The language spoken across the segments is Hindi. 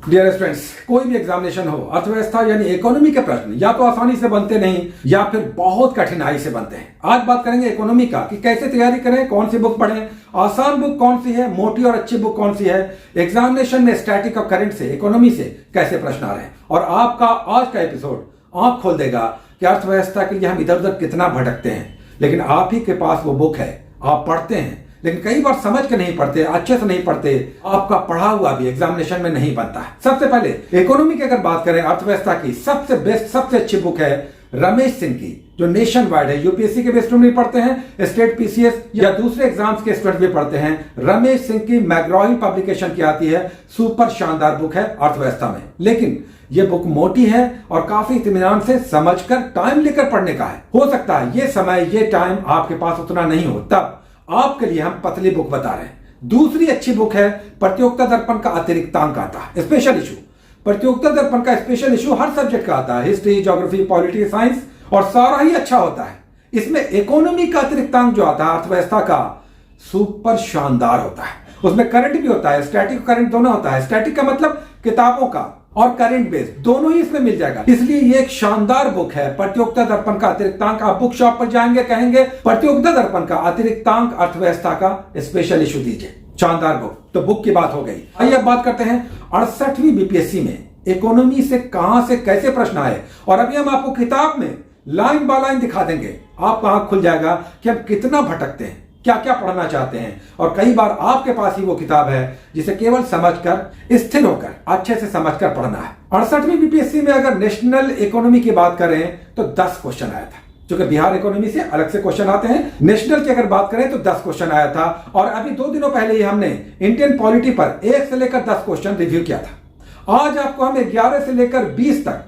डियर स्टूडेंट्स, कोई भी एग्जामिनेशन हो, अर्थव्यवस्था यानी इकोनॉमी के प्रश्न या तो आसानी से बनते नहीं या फिर बहुत कठिनाई से बनते हैं। आज बात करेंगे इकोनॉमी का कि कैसे तैयारी करें, कौन सी बुक पढ़ें, आसान बुक कौन सी है, मोटी और अच्छी बुक कौन सी है, एग्जामिनेशन में स्टैटिक और करंट से, इकोनॉमी से कैसे प्रश्न आ रहे हैं। और आपका आज का एपिसोड आंख खोल देगा कि अर्थव्यवस्था के लिए हम इधर उधर कितना भटकते हैं, लेकिन आप ही के पास वो बुक है, आप पढ़ते हैं लेकिन कई बार समझ के नहीं पढ़ते, अच्छे से नहीं पढ़ते, आपका पढ़ा हुआ भी एग्जामिनेशन में नहीं बनता है। सबसे पहले इकोनॉमी की अगर बात करें, अर्थव्यवस्था की सबसे बेस्ट, सबसे अच्छी बुक है रमेश सिंह की, जो नेशन वाइड है। यूपीएससी के भी स्टूडेंट भी पढ़ते हैं, स्टेट पीसीएस या दूसरे एग्जाम्स के स्टूडेंट भी पढ़ते हैं। रमेश सिंह की मैग्रॉही पब्लिकेशन की आती है, सुपर शानदार बुक है अर्थव्यवस्था में। लेकिन ये बुक मोटी है और काफी इत्मीनान से समझकर टाइम लेकर पढ़ने का है। हो सकता है ये समय, ये टाइम आपके पास उतना नहीं हो, तब आपके लिए हम पतली बुक बता रहे हैं। दूसरी अच्छी बुक है प्रतियोगिता दर्पण का अतिरिक्तांक आता है, स्पेशल इशू। प्रतियोगिता दर्पण का स्पेशल इशू हर सब्जेक्ट का आता है, हिस्ट्री, ज्योग्राफी, पॉलिटी, साइंस, और सारा ही अच्छा होता है। इसमें इकोनॉमी का अतिरिक्तांक जो आता है अर्थव्यवस्था का, सुपर शानदार होता है। उसमें करंट भी होता है, स्टैटिक करंट दोनों होता है। स्टैटिक का मतलब किताबों का, और करंट बेस दोनों ही इसमें मिल जाएगा। इसलिए ये एक शानदार बुक है, प्रतियोगिता दर्पण का अतिरिक्तांक। आप बुक शॉप पर जाएंगे, कहेंगे प्रतियोगिता दर्पण का अतिरिक्तांक अर्थव्यवस्था का स्पेशल इशू दीजिए, शानदार बुक। तो बुक की बात हो गई। आइए अब बात करते हैं 68वीं बीपीएससी में इकोनॉमी से कहां से कैसे प्रश्न आए, और अभी हम आपको किताब में लाइन बाय लाइन दिखा देंगे। आपका आंख खुल जाएगा कि हम कितना भटकते हैं, क्या क्या पढ़ना चाहते हैं। और कई बार आपके पास ही वो किताब है जिसे केवल समझकर, स्थिर होकर, अच्छे से समझकर पढ़ना है। 68वीं बीपीएससी में अगर नेशनल इकोनॉमी की बात करें तो 10 क्वेश्चन आया था, जो कि बिहार इकोनॉमी से अलग से क्वेश्चन आते हैं। नेशनल की अगर बात करें तो 10 क्वेश्चन आया था। और अभी 2 दिनों पहले ही हमने इंडियन पॉलिटी पर 1 से लेकर 10 क्वेश्चन रिव्यू किया था। आज आपको हम 11 से लेकर 20 तक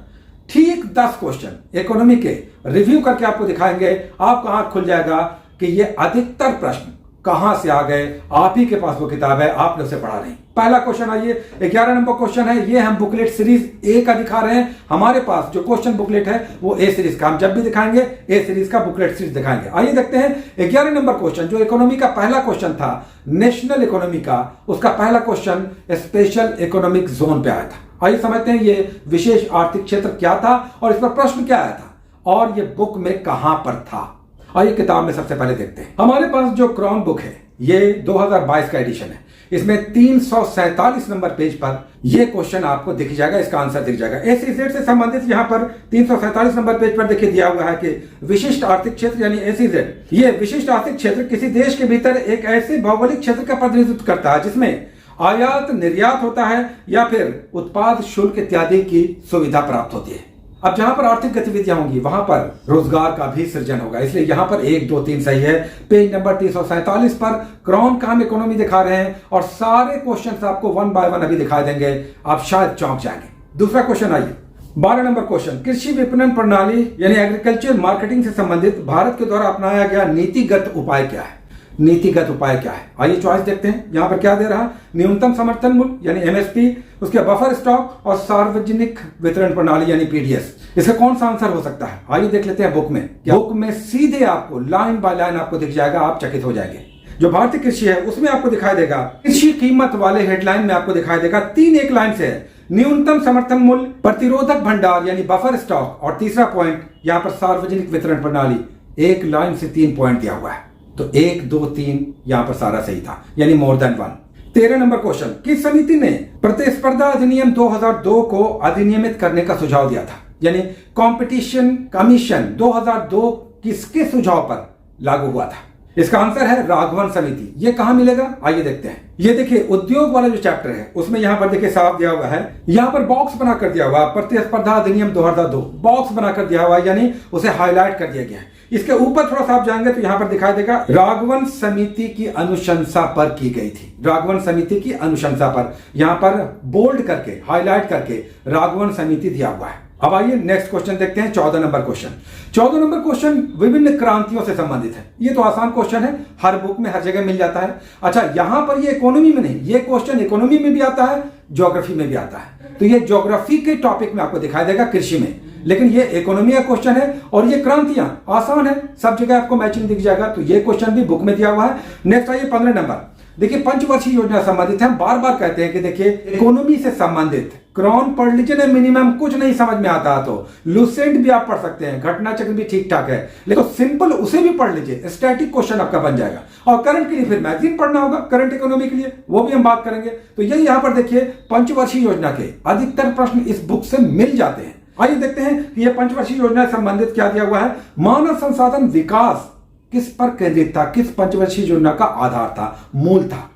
ठीक 10 क्वेश्चन इकोनॉमी के रिव्यू करके आपको दिखाएंगे। आपका आंख खुल जाएगा कि ये अधिकतर प्रश्न कहां से आ गए। आप ही के पास वो किताब है, आपने उसे पढ़ा नहीं। पहला क्वेश्चन आइए, 11 नंबर क्वेश्चन है। ये हम बुकलेट सीरीज ए का दिखा रहे हैं। हमारे पास जो क्वेश्चन बुकलेट है वो ए सीरीज का, हम जब भी दिखाएंगे ए सीरीज का बुकलेट सीरीज दिखाएंगे। आइए देखते हैं 11 नंबर क्वेश्चन, जो इकोनॉमी का पहला क्वेश्चन था, नेशनल इकोनॉमी का, उसका पहला क्वेश्चन स्पेशल इकोनॉमिक जोन पे आया था। आइए समझते हैं ये विशेष आर्थिक क्षेत्र क्या था और इस पर प्रश्न क्या आया था, और ये बुक में कहां पर था। आइए किताब में सबसे पहले देखते हैं। हमारे पास जो क्राउन बुक है ये 2022 का एडिशन है। इसमें 347 नंबर पेज पर यह क्वेश्चन आपको दिख जाएगा, इसका आंसर दिख जाएगा। एसईजेड से संबंधित यहां पर 347 नंबर पेज पर देखिए दिया हुआ है कि विशिष्ट आर्थिक क्षेत्र यानी एसईजेड, ये विशिष्ट आर्थिक क्षेत्र किसी देश के भीतर एक ऐसे भौगोलिक क्षेत्र का प्रतिनिधित्व करता है जिसमें आयात निर्यात होता है या फिर उत्पाद शुल्क इत्यादि की सुविधा प्राप्त होती है। अब जहां पर आर्थिक गतिविधियां होंगी वहां पर रोजगार का भी सृजन होगा, इसलिए यहां पर 1, 2, 3 सही है। पेज नंबर 347 पर क्राउन का हम इकोनॉमी दिखा रहे हैं और सारे क्वेश्चंस आपको 1 बाय 1 अभी दिखाई देंगे, आप शायद चौंक जाएंगे। दूसरा क्वेश्चन आइए, 12 नंबर क्वेश्चन, कृषि विपणन प्रणाली यानी एग्रीकल्चर मार्केटिंग से संबंधित भारत के द्वारा अपनाया गया नीतिगत उपाय क्या है। नीतिगत उपाय क्या है, आइए चॉइस देखते हैं। यहां पर क्या दे रहा है, न्यूनतम समर्थन मूल्य यानी एमएसपी, उसके बफर स्टॉक और सार्वजनिक वितरण प्रणाली यानी पीडीएस। इसका कौन सा आंसर हो सकता है, आइए देख लेते हैं बुक में। बुक में सीधे आपको लाइन बाय लाइन आपको दिख जाएगा, आप चकित हो जाएंगे। जो भारतीय कृषि है उसमें आपको दिखाई देगा, कृषि कीमत वाले हेडलाइन में आपको दिखाई देगा 3 एक लाइन से है, न्यूनतम समर्थन मूल्य, प्रतिरोधक भंडार यानी बफर स्टॉक, और तीसरा पॉइंट यहां पर सार्वजनिक वितरण प्रणाली। 1 लाइन से 3 पॉइंट दिया हुआ है, तो 1, 2, 3 यहां पर सारा सही था, यानी मोर देन 1। 13 नंबर क्वेश्चन, किस समिति ने प्रतिस्पर्धा अधिनियम 2002 को अधिनियमित करने का सुझाव दिया था, यानी कंपटीशन कमीशन 2002 किसके सुझाव पर लागू हुआ था। इसका आंसर है राघवन समिति। ये कहां मिलेगा, आइए देखते हैं। ये देखिए उद्योग वाला जो चैप्टर है उसमें यहां पर देखिए साफ दिया हुआ है, यहां पर बॉक्स बना कर दिया हुआ, प्रतिस्पर्धा अधिनियम 2002 बॉक्स बना कर दिया हुआ, यानी उसे हाईलाइट कर दिया गया है। इसके ऊपर थोड़ा सा आप जाएंगे तो यहां पर दिखाई देगा राघवन समिति की अनुशंसा पर की गई थी। राघवन समिति की अनुशंसा पर यहां पर बोल्ड करके, हाईलाइट करके राघवन समिति दिया हुआ है। अब आइए नेक्स्ट क्वेश्चन देखते हैं, 14 नंबर क्वेश्चन। 14 नंबर क्वेश्चन विभिन्न क्रांतियों से संबंधित है। ये तो आसान क्वेश्चन है, हर बुक में हर जगह मिल जाता है। अच्छा, यहां पर ये इकोनॉमी में नहीं, ये क्वेश्चन इकोनॉमी में भी आता है, ज्योग्राफी में भी आता है। तो ये ज्योग्राफी के टॉपिक में आपको दिखाई देगा, कृषि में, लेकिन ये इकोनॉमी का क्वेश्चन है और ये क्रांतियां आसान है, सब जगह आपको मैचिंग दिख जाएगा। तो ये क्वेश्चन भी बुक में दिया हुआ है। नेक्स्ट आइए 15 नंबर, देखिए पंचवर्षीय योजना संबंधित है, हम बार बार कहते हैं कि देखिए इकोनॉमी से संबंधित क्रॉन पढ़ लीजिए ना, मिनिमम कुछ नहीं समझ में आता तो लुसेंट भी आप पढ़ सकते हैं, घटना चक्र भी ठीक ठाक है, लेकिन सिंपल उसे भी पढ़ लीजिए, स्टैटिक क्वेश्चन आपका बन जाएगा। और करंट के लिए फिर मैगजीन पढ़ना होगा, करंट इकोनॉमी के लिए, वो भी हम बात करेंगे। तो यही यहां पर देखिए पंचवर्षीय योजना के अधिकतर प्रश्न इस बुक से मिल जाते हैं। आइए देखते हैं कि यह पंचवर्षीय योजना से संबंधित क्या दिया हुआ है। मानव संसाधन विकास किस पर केंद्रित था, किस पंचवर्षीय योजना का आधार था, मूल था।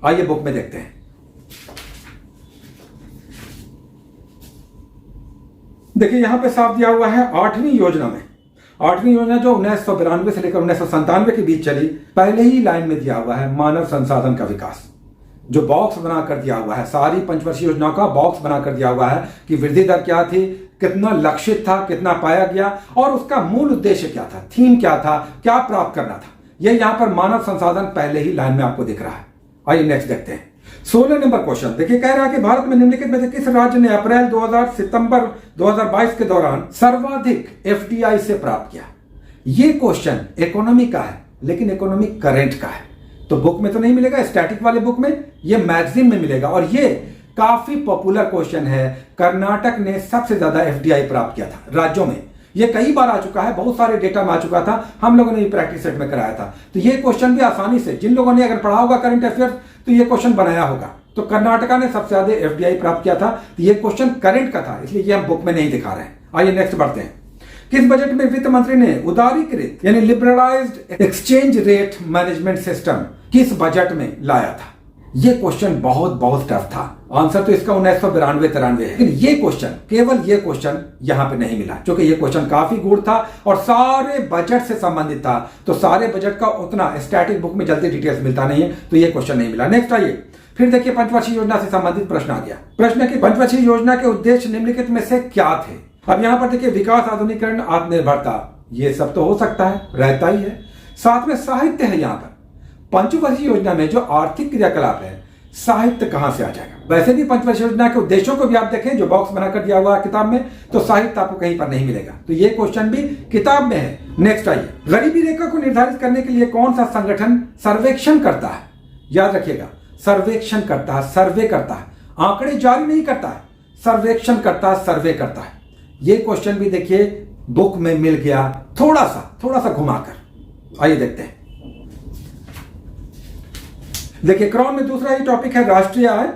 आइए बुक में देखते हैं। देखिए यहां पे साफ दिया हुआ है 8वीं योजना में, 8वीं योजना जो 1992 से लेकर 1997 के बीच चली, पहले ही लाइन में दिया हुआ है मानव संसाधन का विकास, जो बॉक्स बना कर दिया हुआ है, सारी पंचवर्षीय योजनाओं का बॉक्स बना कर दिया हुआ है कि वृद्धि दर क्या थी, कितना लक्षित था, कितना पाया गया और उसका मूल उद्देश्य क्या था, थीम क्या था, क्या प्राप्त करना था। यह यहां पर मानव संसाधन पहले ही लाइन में आपको दिख रहा है। आइए नेक्स्ट देखते हैं। 16 नंबर क्वेश्चन देखिए, कह रहा है कि भारत में निम्नलिखित में से किस राज्य ने अप्रैल 2000 सितंबर 2022 के दौरान सर्वाधिक एफडीआई से प्राप्त किया। यह क्वेश्चन इकोनॉमी का है, लेकिन इकोनॉमी करंट का है, तो बुक में तो नहीं मिलेगा, स्टैटिक वाले बुक में, यह मैगजीन में मिलेगा। और यह काफी पॉपुलर क्वेश्चन है। कर्नाटक ने सबसे ज्यादा एफडीआई प्राप्त किया था राज्यों में, ये कई बार आ चुका है, बहुत सारे डेटा में आ चुका था, हम लोगों ने भी प्रैक्टिस सेट में कराया था। तो ये क्वेश्चन भी आसानी से, जिन लोगों ने अगर पढ़ा होगा करंट अफेयर्स, तो ये क्वेश्चन बनाया होगा। तो कर्नाटका ने सबसे ज्यादा एफडीआई प्राप्त किया था, तो ये क्वेश्चन करंट का था, इसलिए ये हम बुक में नहीं दिखा रहे हैं। आइए नेक्स्ट बढ़ते हैं। किस बजट में वित्त मंत्री ने उदारीकृत यानी liberalised exchange rate management system किस बजट में लाया था? ये क्वेश्चन बहुत टफ था। आंसर तो इसका 1992-93 है, लेकिन ये क्वेश्चन, केवल ये क्वेश्चन यहां पे नहीं मिला, क्योंकि ये क्वेश्चन काफी गूढ़ था और सारे बजट से संबंधित था। तो सारे बजट का उतना स्टैटिक बुक में जल्दी डिटेल्स मिलता नहीं है, तो ये क्वेश्चन नहीं मिला। नेक्स्ट आइए, फिर देखिए पंचवर्षीय योजना से संबंधित प्रश्न आ गया। प्रश्न की पंचवर्षीय योजना के उद्देश्य निम्नलिखित में से क्या थे? अब यहां पर देखिए विकास, आधुनिकीकरण, आत्मनिर्भरता, ये सब तो हो सकता है, रहता ही है। साथ में साहित्य है। यहां पर पंचवर्षीय योजना में जो आर्थिक क्रियाकलाप है, साहित्य कहां से आ जाएगा? वैसे भी पंचवर्षीय योजना के उद्देश्यों को भी आप देखें, जो बॉक्स बनाकर दिया हुआ है किताब में, तो साहित्य आपको कहीं पर नहीं मिलेगा, तो ये क्वेश्चन भी किताब में है। नेक्स्ट आइए, गरीबी रेखा को निर्धारित करने के लिए कौन सा संगठन सर्वेक्षण करता है? याद रखिएगा, सर्वेक्षण करता है, सर्वे करता है, आंकड़े जारी नहीं करता है, सर्वेक्षण करता है, सर्वे करता है। ये क्वेश्चन भी देखिए बुक में मिल गया, थोड़ा सा घुमाकर। आइए देखते हैं। देखिए क्रॉन में दूसरा ही टॉपिक है राष्ट्रीय आय,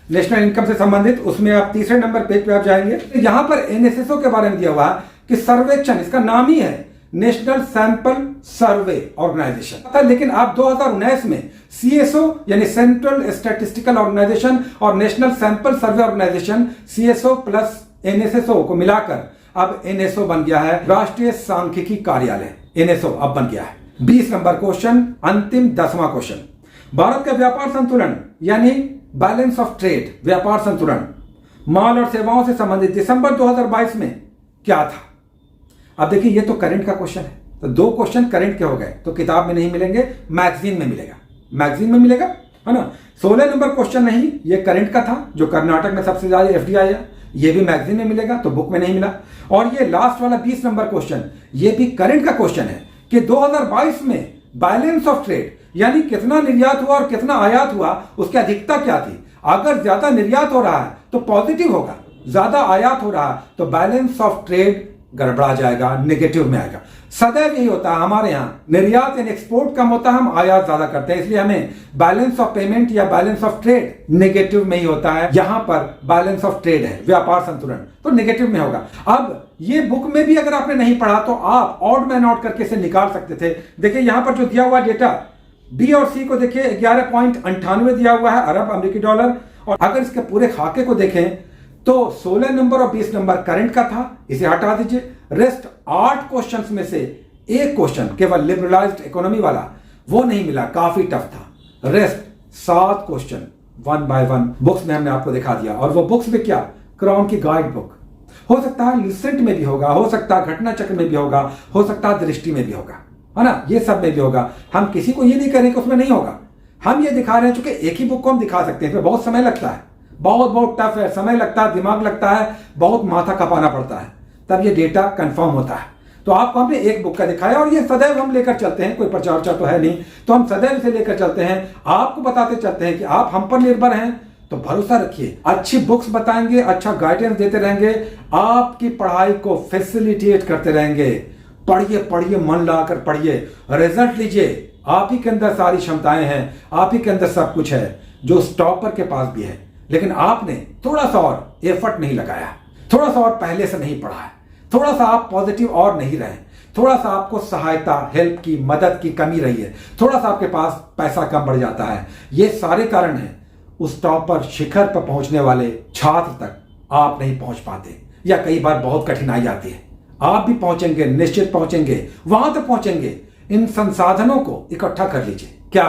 नेशनल इनकम से संबंधित, उसमें आप तीसरे नंबर पेज पे आप जाएंगे, तो यहां पर एनएसएसओ के बारे में दिया हुआ है कि सर्वेक्षण, इसका नाम ही है नेशनल सैंपल सर्वे ऑर्गेनाइजेशन, लेकिन आप 2019 में सीएसओ यानी सेंट्रल स्टैटिस्टिकल ऑर्गेनाइजेशन और national sample survey organisation, CSO plus NSSO को मिलाकर अब एनएसओ बन गया है, राष्ट्रीय सांख्यिकी कार्यालय, एनएसओ अब बन गया है। 20 नंबर क्वेश्चन, अंतिम 10वां क्वेश्चन, भारत का व्यापार संतुलन यानी बैलेंस ऑफ ट्रेड, व्यापार संतुलन माल और सेवाओं से संबंधित दिसंबर 2022 में क्या था? अब देखिए ये तो करंट का क्वेश्चन है, तो 2 क्वेश्चन करंट के हो गए, तो किताब में नहीं मिलेंगे, मैगजीन में मिलेगा, मैगजीन में मिलेगा, है ना। 16 नंबर क्वेश्चन नहीं, ये करंट का था, जो कर्नाटक में सबसे ज्यादा एफडीआई है, ये भी मैगजीन में मिलेगा, तो बुक में नहीं मिला। और ये लास्ट वाला 20 नंबर क्वेश्चन, ये भी करंट का क्वेश्चन है कि 2022 में बैलेंस ऑफ ट्रेड यानी कितना निर्यात हुआ और कितना आयात हुआ, उसकी अधिकता क्या थी? अगर ज्यादा निर्यात हो रहा है तो पॉजिटिव होगा, ज्यादा आयात हो रहा है तो बैलेंस ऑफ ट्रेड गड़बड़ा जाएगा, नेगेटिव में आएगा। सदैव यही होता है हमारे यहाँ, निर्यात यानी एक्सपोर्ट कम होता है, हम आयात ज्यादा करते हैं, इसलिए हमें बैलेंस ऑफ पेमेंट या बैलेंस ऑफ ट्रेड नेगेटिव में ही होता है। यहां पर बैलेंस ऑफ ट्रेड है, व्यापार संतुलन, तो नेगेटिव में होगा। अब ये बुक में भी अगर आपने नहीं पढ़ा तो आप ऑड मैन आउट करके इसे निकाल सकते थे। देखिए यहां पर जो दिया हुआ डेटा बी और सी को देखिए 11.98 दिया हुआ है अरब अमेरिकी डॉलर, और अगर इसके पूरे खाके को देखें तो 16 नंबर और 20 नंबर करंट का था, इसे हटा दीजिए। रेस्ट 8 क्वेश्चंस में से एक क्वेश्चन केवल लिबरलाइज्ड इकोनॉमी वाला, वो नहीं मिला, काफी टफ था। रेस्ट 7 क्वेश्चन 1 by 1 बुक्स में हमने आपको दिखा दिया, और वो बुक्स में क्या, क्रॉन की गाइड बुक, हो सकता है लिसेंट में भी होगा, हो सकता है घटना चक्र में भी होगा, हो सकता है दृष्टि में भी होगा, है ना, ये सब में भी होगा। हम किसी को ये नहीं कह रहे कि उसमें नहीं होगा, हम ये दिखा रहे हैं, चूंकि एक ही बुक को हम दिखा सकते हैं, बहुत समय लगता है, बहुत टफ है, समय लगता है, दिमाग लगता है, बहुत माथा खपाना पड़ता है, तब ये डेटा कंफर्म होता है। तो आपको हमने एक बुक का दिखाया और ये सदैव हम लेकर चलते हैं, कोई प्रचार उर्चा तो है नहीं, तो हम सदैव इसे लेकर चलते हैं, आपको बताते चलते हैं कि आप हम पर निर्भर हैं। तो भरोसा रखिए, अच्छी बुक्स बताएंगे, अच्छा गाइडेंस देते रहेंगे, आपकी पढ़ाई को फैसिलिटेट करते रहेंगे। पढ़िए पढ़िए, मन लगाकर पढ़िए, रिजल्ट लीजिए। आप ही के अंदर सारी क्षमताएं हैं, आप ही के अंदर सब कुछ है जो टॉपर के पास भी है, लेकिन आपने थोड़ा सा और एफर्ट नहीं लगाया, थोड़ा सा और पहले से नहीं पढ़ा है, थोड़ा सा आप पॉजिटिव और नहीं रहे, थोड़ा सा आपको सहायता, हेल्प की, मदद की कमी रही है, थोड़ा सा आपके पास पैसा कम बढ़ जाता है। ये सारे कारण हैं उस टॉपर शिखर पर पहुंचने वाले छात्र तक आप नहीं पहुंच पाते, या कई बार बहुत कठिनाई आती है। आप भी पहुंचेंगे, निश्चित पहुंचेंगे, वहां तक पहुंचेंगे। इन संसाधनों को इकट्ठा कर लीजिए। क्या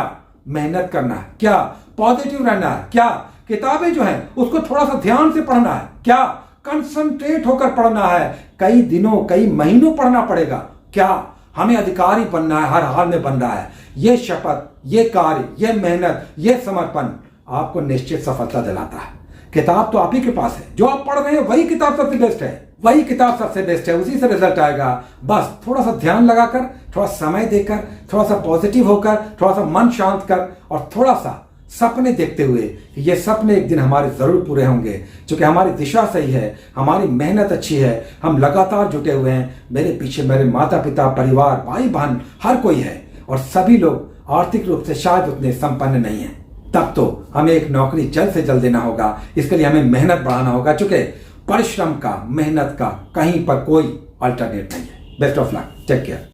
मेहनत करना है, क्या पॉजिटिव रहना है, क्या किताबें जो हैं उसको थोड़ा सा ध्यान से पढ़ना है, क्या कंसंट्रेट होकर पढ़ना है, कई दिनों कई महीनों पढ़ना पड़ेगा, क्या हमें अधिकारी बनना है, हर हाल में बनना है। ये शपथ, ये कार्य, ये मेहनत, ये समर्पण आपको निश्चित सफलता दिलाता है। किताब तो आप ही के पास है, जो आप पढ़ रहे हैं वही किताब सबसे बेस्ट है, वही किताब सबसे बेस्ट है, उसी से रिजल्ट आएगा। बस थोड़ा सा ध्यान लगाकर, थोड़ा समय देकर, थोड़ा सा पॉजिटिव होकर, थोड़ा सा मन शांत कर, और थोड़ा सा सपने देखते हुए कि ये सपने एक दिन हमारे जरूर पूरे होंगे, क्योंकि हमारी दिशा सही है, हमारी मेहनत अच्छी है, हम लगातार जुटे हुए हैं। मेरे पीछे मेरे माता पिता, परिवार, भाई बहन, हर कोई है, और सभी लोग आर्थिक रूप से शायद उतने संपन्न नहीं है। तब तो हमें एक नौकरी जल्द से जल्द देना होगा। इसके लिए हमें मेहनत बढ़ाना होगा, चूंकि परिश्रम का, मेहनत का कहीं पर कोई अल्टरनेट नहीं है। Best of luck, take care.